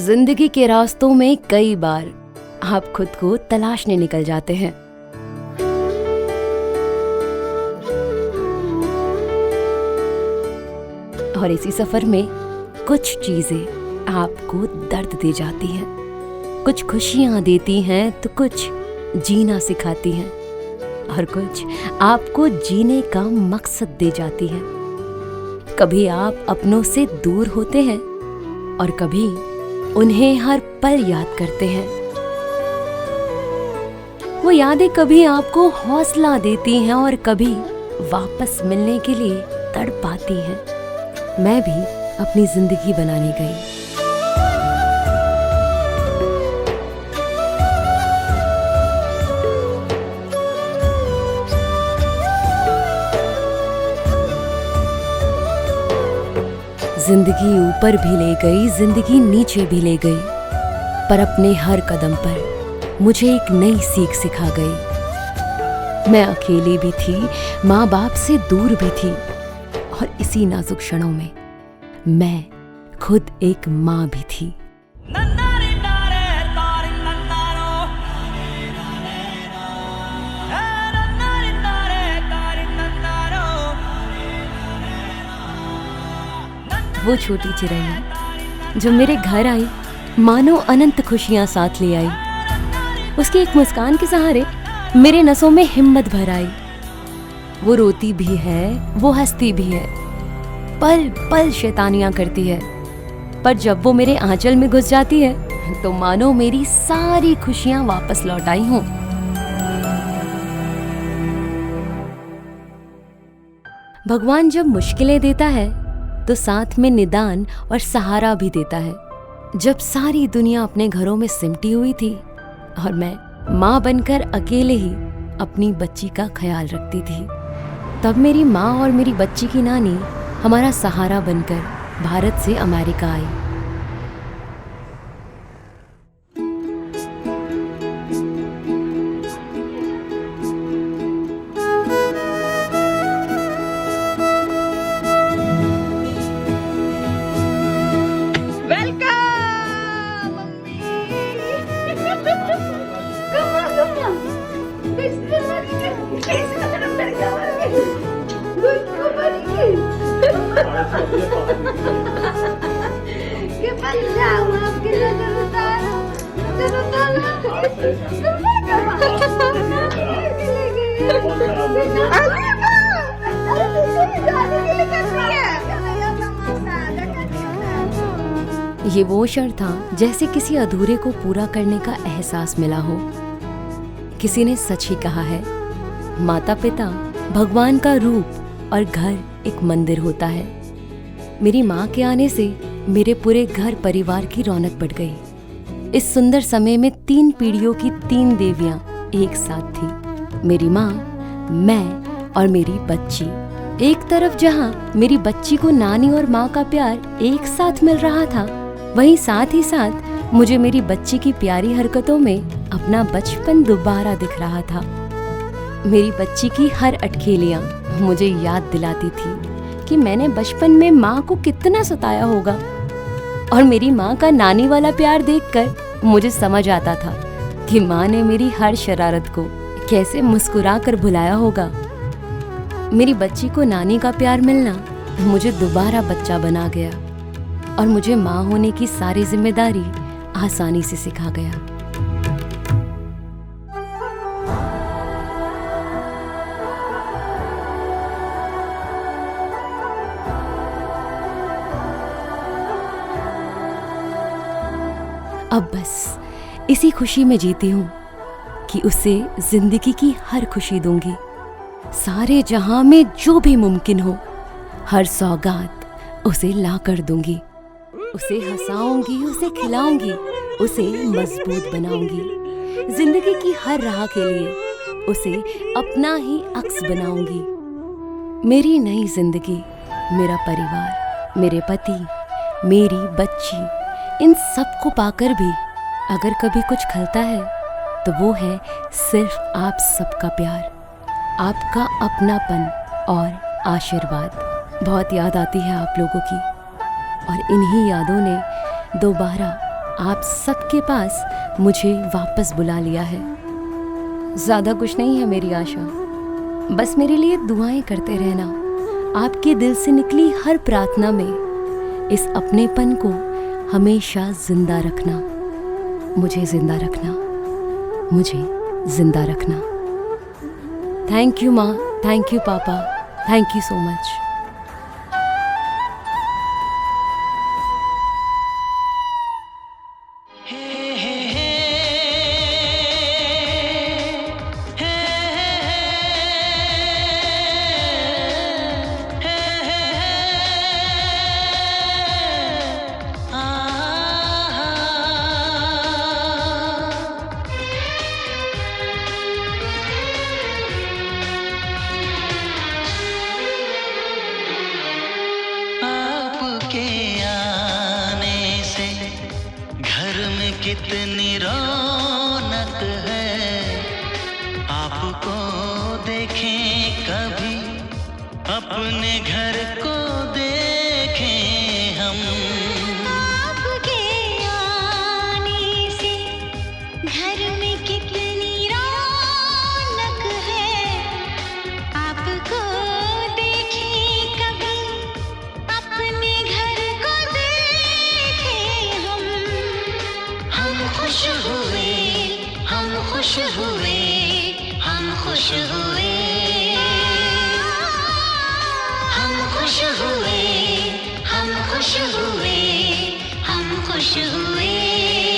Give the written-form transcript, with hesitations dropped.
जिंदगी के रास्तों में कई बार आप खुद को तलाशने निकल जाते हैं। और इसी सफर में कुछ चीजें आपको दर्द दे जाती हैं, कुछ खुशियां देती हैं तो कुछ जीना सिखाती हैं और कुछ आपको जीने का मकसद दे जाती हैं। कभी आप अपनों से दूर होते हैं और कभी उन्हें हर पल याद करते हैं। वो यादें कभी आपको हौसला देती हैं और कभी वापस मिलने के लिए तड़पाती हैं। मैं भी अपनी जिंदगी बनाने गई। जिंदगी ऊपर भी ले गई, जिंदगी नीचे भी ले गई, पर अपने हर कदम पर मुझे एक नई सीख सिखा गई। मैं अकेली भी थी, माँ बाप से दूर भी थी और इसी नाजुक क्षणों में मैं खुद एक माँ भी थी। वो छोटी चिड़ैया जो मेरे घर आई, मानो अनंत खुशियां साथ ले आई। उसकी एक मुस्कान के सहारे मेरे नसों में हिम्मत भर आई। वो रोती भी है, वो हंसती भी है, पल पल शैतानियां करती है, पर जब वो मेरे आंचल में घुस जाती है तो मानो मेरी सारी खुशियां वापस लौट आई हों। भगवान जब मुश्किलें देता है तो साथ में निदान और सहारा भी देता है। जब सारी दुनिया अपने घरों में सिमटी हुई थी और मैं माँ बनकर अकेले ही अपनी बच्ची का ख्याल रखती थी, तब मेरी माँ और मेरी बच्ची की नानी हमारा सहारा बनकर भारत से अमेरिका आई। ये वो क्षण था जैसे किसी अधूरे को पूरा करने का एहसास मिला हो। किसी ने सच ही कहा है, माता पिता भगवान का रूप और घर एक मंदिर होता है। मेरी माँ के आने से मेरे पूरे घर परिवार की रौनक बढ़ गई। इस सुंदर समय में 3 पीढ़ियों की 3 देवियां एक साथ थी। मेरी माँ, मैं और मेरी बच्ची। एक तरफ जहाँ मेरी बच्ची को नानी और माँ का प्यार एक साथ मिल रहा था, वहीं साथ ही साथ मुझे मेरी बच्ची की प्यारी हरकतों में अपना बचपन दोबारा दिख रहा था। मेरी बच्ची की हर अटखेलियाँ मुझे याद दिलाती थी कि मैंने बचपन में माँ को कितना सताया होगा, और मेरी माँ का नानी वाला प्यार देखकर मुझे समझ आता था कि माँ ने मेरी हर शरारत को कैसे मुस्कुरा कर भुलाया होगा। मेरी बच्ची को नानी का प्यार मिलना मुझे दोबारा बच्चा बना गया और मुझे माँ होने की सारी जिम्मेदारी आसानी से सिखा गया। अब बस इसी खुशी में जीती हूँ कि उसे जिंदगी की हर खुशी दूंगी। सारे जहां में जो भी मुमकिन हो, हर सौगात उसे ला कर दूंगी। उसे हंसाऊंगी, उसे खिलाऊंगी, उसे मजबूत बनाऊंगी। जिंदगी की हर राह के लिए उसे अपना ही अक्स बनाऊंगी। मेरी नई जिंदगी, मेरा परिवार, मेरे पति, मेरी बच्ची, इन सब को पाकर भी अगर कभी कुछ खलता है तो वो है सिर्फ आप सबका प्यार, आपका अपनापन और आशीर्वाद। बहुत याद आती है आप लोगों की और इन्हीं यादों ने दोबारा आप सबके पास मुझे वापस बुला लिया है। ज़्यादा कुछ नहीं है मेरी आशा, बस मेरे लिए दुआएं करते रहना। आपके दिल से निकली हर प्रार्थना में इस अपनेपन को हमेशा जिंदा रखना। मुझे जिंदा रखना, मुझे जिंदा रखना। थैंक यू माँ, थैंक यू पापा, थैंक यू सो मच। कितनी रौनक है, आपको देखें कभी, अपने घर को देखें हम। आपके आने से घर में कितनी रौनक है, आपको देखें कभी, अपने घर को देखें हम। हम खुश हुए, हम खुश हुए, हम खुश हुए, हम खुश हुए, हम खुश हुए, हम खुश हुए।